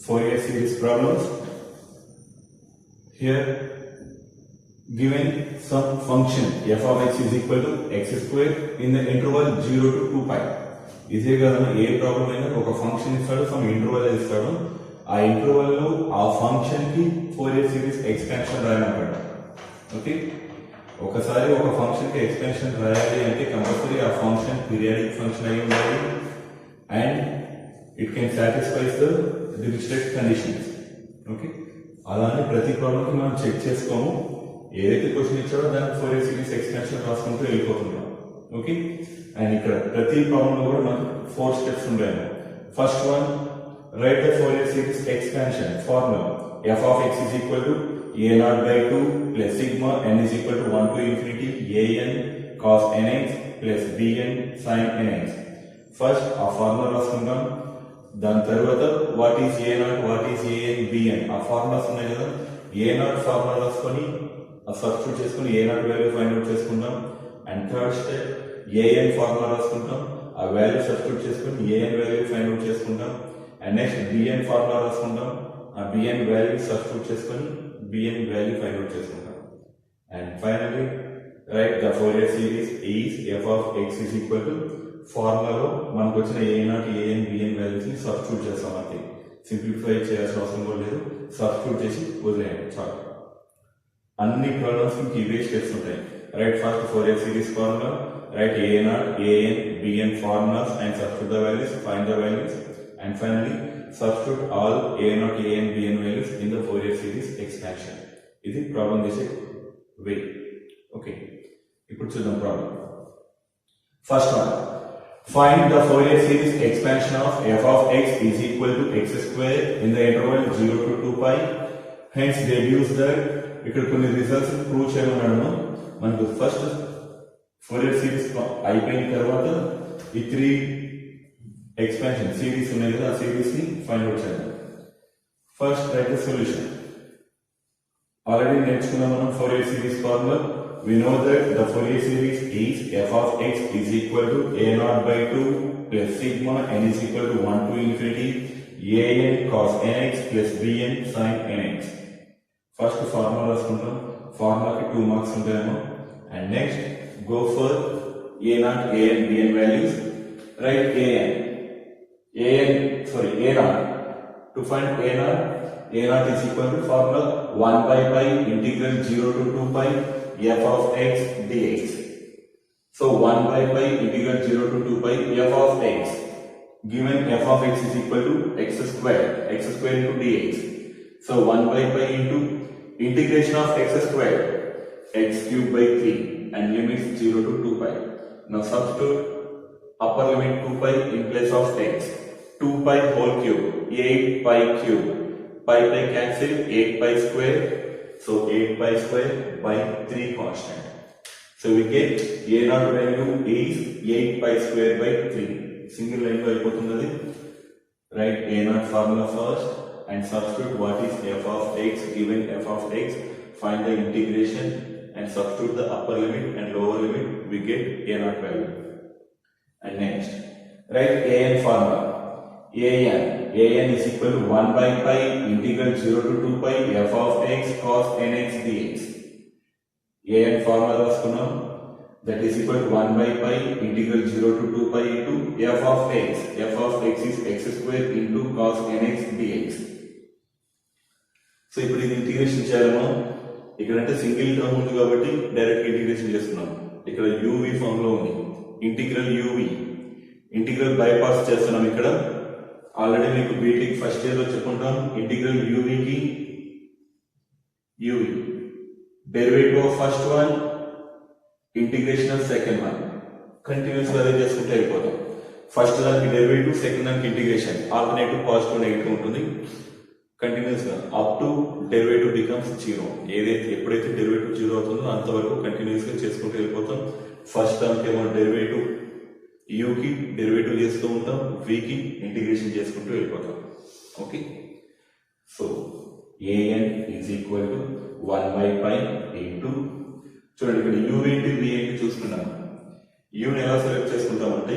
Fourier series problems. Here given some function f of x is equal to x squared in the interval 0 to 2 pi. ఇదే కదా ఏ problem అయినా ఒక function ఇస్తాడు, some interval ఇస్తాడు. ఆ interval లో ఆ ఫంక్షన్ కి ఫోరియర్ సిరీస్ ఎక్స్పాన్షన్ రాయమంటాడు. ఓకే, ఒకసారి ఒక ఫంక్షన్ కి ఎక్స్పాన్షన్ రాయాలి అంటే కంపల్సరీ ఆ ఫంక్షన్ పీరియాడిక్ ఫంక్షన్ అయి ఉండాలి and it can satisfies the Dirichlet conditions. Okay, అలానే ప్రతి ప్రాబ్లం కి మనం చెక్ చేసుకోము, ఏదైతే క్వశ్చన్ ఇచ్చాడో దానికి ఫోరియర్ సిరీస్ ఎక్స్పాన్షన్ రాసుకుంటూ వెళ్ళిపోతున్నాం. ఓకే, అండ్ ఇక్కడ ప్రతి ప్రాబ్లం లో కూడా మనకు 4 స్టెప్స్ ఉంటాయి. First one, right the Fourier series expansion formula f of x is equal to a0 by 2 plus sigma n is equal to 1 to infinity an cos nx plus bn sin nx. First ఆ formula రాసుకుంటాం. దాని తర్వాత what is a0, what is an, bn ఆ formulas ఉన్నాయి కదా. a0 formula రాసుకొని substitute చేసుకుని a0 value find out చేసుకుంటాం. And third step an formula రాసుకుంటాం, ఆ వాల్యూ సబ్స్టిట్యూట్ చేసుకుని an వాల్యూ ఫైండ్ అవుట్ చేసుకుంటాం. అండ్ నెక్స్ట్ bn ఫార్ములా రాసుకుంటాం, ఆ bn వాల్యూ సబ్స్టిట్యూట్ చేసుకుని bn వాల్యూ ఫైండ్ అవుట్ చేసుకుంటాం. And finally right the Fourier series is f of x is equal to ఫార్ములాలో మనకు వచ్చిన a0, an, bn వాల్యూస్ ని substitute చేస్తాం. అంతే, సింప్లిఫై చేయాల్సిన అవసరం కూడా లేదు, సబ్స్టిట్యూట్ చేసి వదిలేయండి చాలు. అన్ని ప్రాబ్లమ్స్ కి ఇవే స్టెప్స్ ఉంటాయి. Right first Fourier series formula, right a0, an, bn formulas and substitute the values, find the values, and finally substitute all a0, an, bn values in the Fourier series expansion. ఇది problem చేసే వే. Okay, ఇప్పుడు చూద్దాం problem. First one, find the Fourier series expansion of f of x is equal to x square in the interval 0 to 2 pi. Hence deduce that ఇక్కడ కొన్ని results prove చేయమన్నాడు. మనకు first Fourier series అయిపోయిన తర్వాత ఈ 3 expansion series ఉన్నాయి కదా, ఆ సిరీస్ ని ఫైండ్ అవుట్ చేద్దాం. First right the solution. Already నేర్చుకున్నాం మనం Fourier series formula. We know that the Fourier series is f of x is equal to a0 by 2 plus sigma n is equal to 1 to infinity an cos nx plus bn sin nx. First formula రాసుకుంటాం, ఫార్ములాకి 2 marks ఉంటాయేమో. And next go for a0, an, bn values. Write a0 to find a0 is equal to formula 1 by pi integral 0 to 2 pi f of x dx. So 1 by pi integral 0 to 2 pi f of x, given f of x is equal to x square into dx. So 1 by pi into integration of x square, x cube by 3 and limits 0 to 2 pi. Now substitute upper limit 2 pi in place of x. 2 pi whole cube, 8 pi cube. Pi cancel, 8 pi square. So 8 pi square by 3 constant. So we get a0 value is 8 pi square by 3. Single line by అయిపోతుంది. Write a0 formula first and substitute what is f of x, given f of x, find the integration and substitute the upper limit and lower limit, we get a0 value. And next write an formula. an is equal to 1 by pi integral 0 to 2 pi f of x cos nx dx. an formula రాసుకున్నాం, that is equal to 1 by pi integral 0 to 2 pi into f of x. f of x is x square into cos nx dx. So ఇప్పుడు ఇది integration చేయాలమో, ఇక్కడ అంటే single term ఉంది కాబట్టి direct integration చేస్తున్నాం. ఇక్కడ uv form లో ఉంది, ఇంటిగ్రల్ uv, ఇంటిగ్రల్ బైపాస్ చేస్తున్నాం. ఇక్కడ ఆల్రెడీ మీకు B.Tech ఫస్ట్ ఇయర్ లో చెప్పుకుంటాం. ఇంటిగ్రల్ uv కి uv derivative of first one, integration of second one, continuous గా అదే చేసుకుంటే అయిపోతాం. ఫస్ట్ దానికి డెరివేటివ్, సెకండ్ దానికి ఇంటిగ్రేషన్, ఆల్టర్నేటివ్ పాజిటివ్ నెగిటివ్ ఉంటుంది కంటిన్యూస్ గా అప్ టు డెరివేటివ్ బికమ్స్ 0. ఎప్పుడైతే డెరివేటివ్ 0 అవుతుందో అంతవరకు కంటిన్యూస్ గా చేసుకుంటూ వెళ్ళిపోతాం. ఫస్ట్ టర్మ్ ఏమో డెరివేటివ్ u కి డెరివేటివ్ చేస్తూ ఉంటాం, v కి ఇంటిగ్రేషన్ చేసుకుంటూ వెళ్ళిపోతాం. Okay, so an is equal to 1 by pi into, చూడండి ఇక్కడ u ఏంటి v ఏంటి చూసుకున్నాం. u ని ఎలా సెలెక్ట్ చేసుకుంటామంటే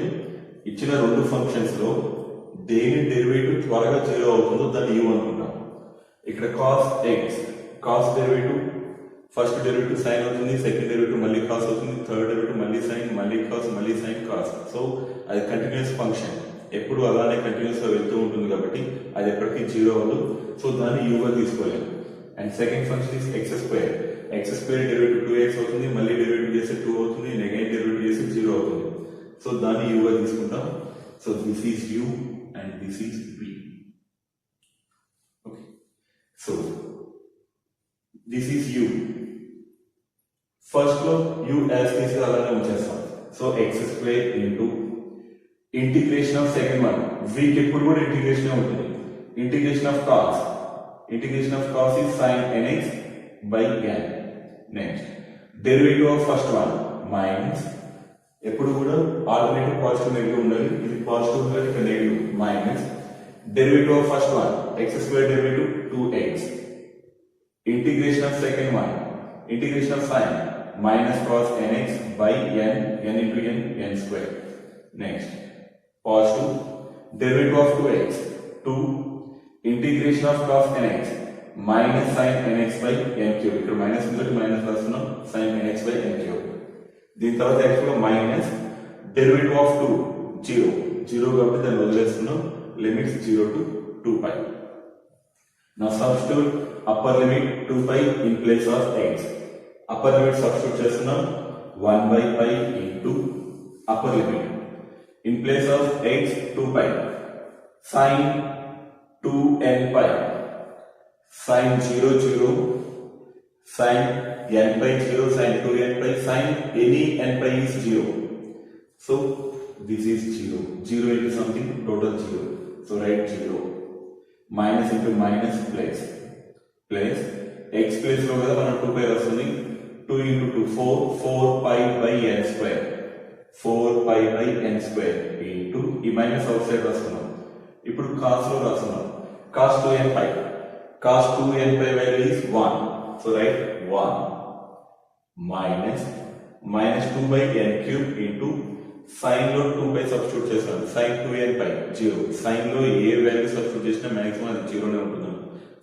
ఇచ్చిన రెండు ఫంక్షన్స్ లో దేని డెరివేటివ్ త్వరగా 0 అవుతుందో దాన్ని u అనుకుంటాం. ఇక్కడ cos x, cos derivative first derivative sin అవుతుంది, సెకండ్ డెరివేటివ్ మళ్ళీ cos అవుతుంది, థర్డ్ డెరివేటివ్ మళ్ళీ sin, మళ్ళీ cos, మళ్ళీ sin, cos. సో అది కంటిన్యూస్ ఫంక్షన్, ఎప్పుడు అలానే కంటిన్యూస్ గా వెళ్తూ ఉంటుంది కాబట్టి అది ఎప్పటికీ 0 అవ్వదు. సో దాన్ని u గా తీసుకోలేము. And second function is x square. x square derivative 2x అవుతుంది, మళ్ళీ డెరివేటివ్ చేస్తే 2 అవుతుంది, నెగటివ్ డెరివేటివ్ చేస్తే 0 అవుతుంది. సో దాన్ని u గా తీసుకుంటాం. So this is u and this is v. Okay. So this is u. First లో u as is అలానే ఉంచేస్తాం. So x square into integration of second one, v కి ఎప్పుడు కూడా ఇంటిగ్రేషన్ ఉంటుంది. Integration of cos, integration of cos is sin nx by n. Next derivative of first one minus, ఎప్పుడు కూడా alternative positive negative ఉండాలి, ఇది పాజిటివ్ ఉండాలి, ఇక్కడ negative, minus derivative of first one x square derivative 2x, integration of second one, integration of sin minus cos nx by n, n into n, n square. Next positive derivative of 2x, 2 integration of cos nx minus sin nx by n cube, ఇక్కడ minus ఉంది minus రాస్తున్నాం, sin nx by n cube. దీని తర్వాత యాక్చువల్గా minus derivative of 2 0, 0 కాబట్టి దాన్ని వదిలేస్తున్నాం, limits 0 to 2π. Now substitute upper limit 2π in place of x. Upper limit substitute చేస్తున్నాం 1 by pi into upper limit. In place of x 2π, sin 2n pi, sin 0 0, sin n pi 0, sin 2n pi, sin any n pi is 0. So this is 0, 0 into something, total 0. So write 0. Minus into minus place, place x place లో కదా మనం 2π వస్తుంది, 2 into 2 4, 4π by n square, 4π by n square into ఈ minus out side రాస్తున్నాం. ఇప్పుడు cos లో రాస్తున్నాం, cos 2n pi, cos 2n pi value is 1. So write 1 minus minus 2 by n cube into sin లో 2π సబ్స్టిట్యూట్ చేస్తాం, sin 2n pi 0, sin లో ఏ value substitute చేసినా maximum అది 0 నే ఉంటుంది.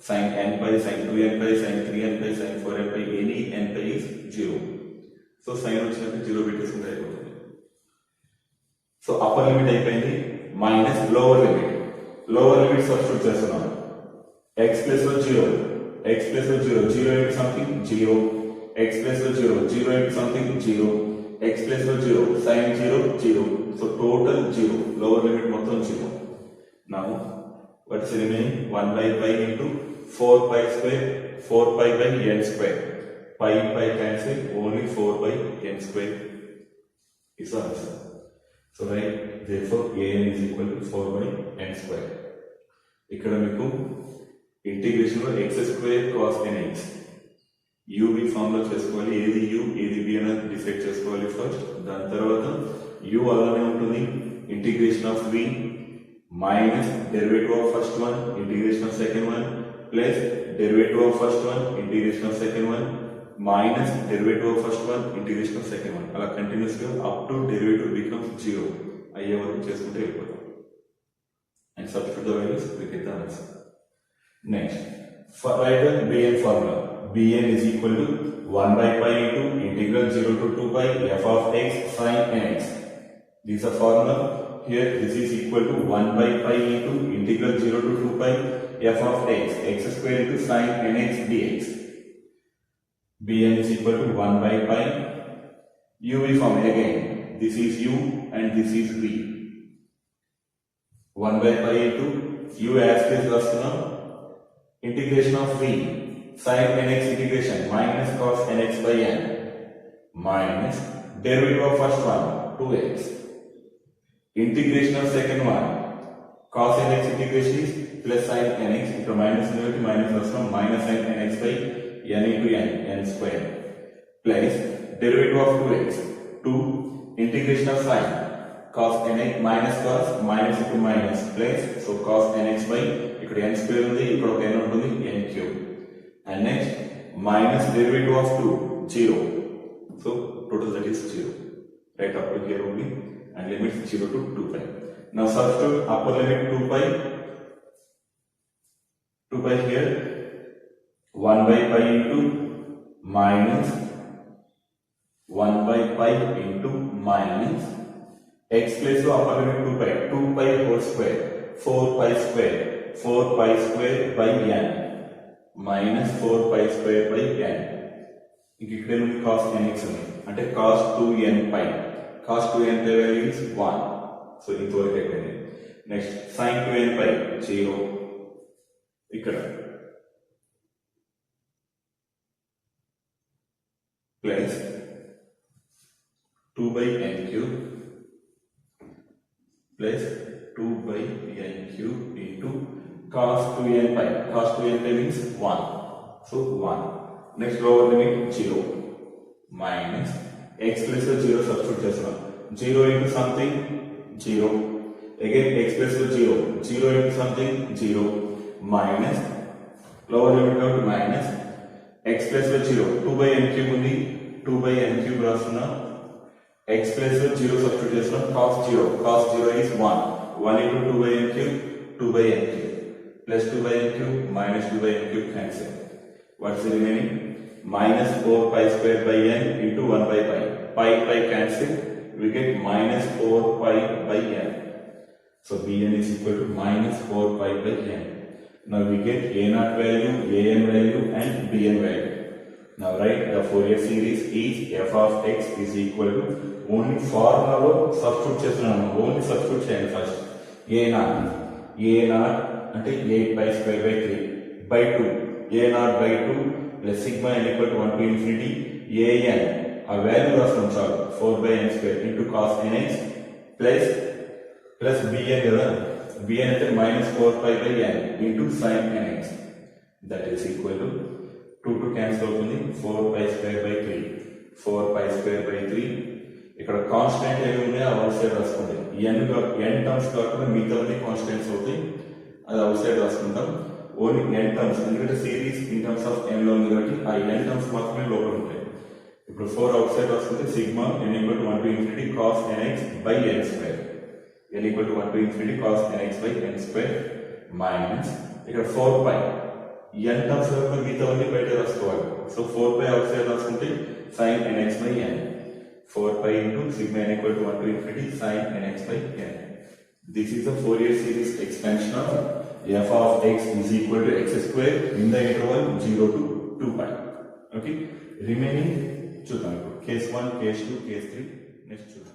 sin n pi, sin 2n pi, sin 3n pi, sin 4n pi, any n pi is 0. So sin వచ్చినట్టు 0 పెట్టేసుకుంటే అయిపోతుంది. సో అప్పర్ లిమిట్ అయిపోయింది, minus lower limit, lower limit substitute చేస్తున్నాం, x ప్లస్ లో 0, x ప్లస్ లో 0, 0 into something 0, x plus లో 0, 0 into something 0, x plus లో 0, sin 0 0. So total 0, lower limit మొత్తం 0. Now what is remaining, 1 by pi into 4π square, 4π by n square, pi pi cancel, only 4 by n square is the answer. So right, therefore an is equal to 4 by n square. ఇక్కడ మీకు integration లో x square cos nx u v form లో చేసుకోవాలి, ఏది u ఏది v అనేది decide చేసుకోవాలి first. దాని తర్వాత u అలానే ఉంటుంది, integration of v minus derivative of first one, integration of second one, plus derivative of first one, integration of second one, minus derivative of first one, integration of second one. అలా continuous గా up to derivative becomes 0 అయ్యే వరకు చేసుకుంటే వెళ్ళిపోతాం. And substitute the values, we get the answer. Next, write the Bn formula. Bn is equal to 1 by pi into integral 0 to 2 pi f of x sin nx. This is a formula. Here this is equal to 1 by pi into integral 0 to 2 pi f of x, x square into sin nx dx. Bn is equal to 1 by pi, uv form again, this is u and this is v. 1 by pi into u as is rastunam, integration of v, sin nx integration minus cos nx by n, minus derivative of first one 2x, integration of second one, cos nx integration is plus sin nx into minus rastunam, minus sin nx by n into n, n square, plus derivative of 2x, 2 integration of sin cos nx minus cos minus into minus plus, so cos nx by ఇక్కడ n square ఉంది, ఇక్కడ ఒక n ఉంటుంది, n cube, and next minus derivative of 2 0, so total that is 0 right up to here only, and limits 0 to 2 pi. Now substitute upper limit 2 pi here, 1 by pi into minus 1 by pi into minus x place of upper limit 2 pi whole square, 4 pi square by n minus 4 pi square by n. ఇక్కడ నుండి cos nx ఉంది అంటే cos 2n pi, cos 2n pi value is 1. So ఇంతవరకు అయిపోయింది. Next sin 2n pi 0 ఇక్కడ plus 2 by n cube plus 2 by n cube into cos 2n pi. Cos 2n pi means 1. So 1. Next lower limit 0 minus x plus 0 substitute చేస్తున్నాం. 0 into something 0. Again x plus 0. 0 into something 0 minus lower limit out minus x plus 0. 2 by n cube ఉంది. 2 by n cube రాస్తున్నాం. x plus 0 substitute చేస్తున్నాం. cos 0. Cos 0 is 1. 1 into 2 by n cube. 2 by n cube. Plus 2 by n cube minus 2 by n cube cancel. What's the remaining? Minus 4 pi square by n into 1 by pi. Pi cancel. We get minus 4 pi by n. So Bn is equal to minus 4 pi by n. Now we get A0 value, An value and Bn value. Now write the Fourier series is f of x is equal to only formula substitute చేస్తున్నాను. Only substitute చేయండి first. A0 అంటే 8 pi square by 3 by 2. A0 by 2 plus sigma n equal to 1 to infinity an ఆ value రాస్తాం చాలు 4 by n square into cos nx plus bn కదా, bn అంటే minus 4 pi by n into sin nx that is equal to 2 cancel అవుతుంది 4 pi square by 3 4 pi square by 3. ఇక్కడ constant ఏమి ఉన్నాయో out side రాసుకోండి. n terms కాకుండా మిగతావన్నీ constants అవుతాయి, అది అవుట్ సైడ్ రాసుకుంటాం. ఓన్లీ n టర్మ్స్ ఎందుకంటే series in terms of n లో ఉంది కాబట్టి ఆ n టర్మ్స్ మాత్రమే లోపల ఉంటాయి. ఇప్పుడు 4 అవుట్ సైడ్ రాసుకుంటే sigma n equal to 1 to infinity cos nx by n square n equal to 1 to infinity cos nx by n square minus ఇక్కడ 4 pi n టర్మ్స్ వరకు మిగతావన్నీ బయట రాసుకోవాలి. సో 4 pi అవుట్ సైడ్ రాసుకుంటే sin nx by n 4 pi into sigma n equal to 1 to infinity sin nx by n. This is the Fourier series expansion of f of x is equal to x square in the interval 0 to 2 pi. Okay, remaining చూద్దాం. Case 1, case 2, case 3 next చూద్దాం.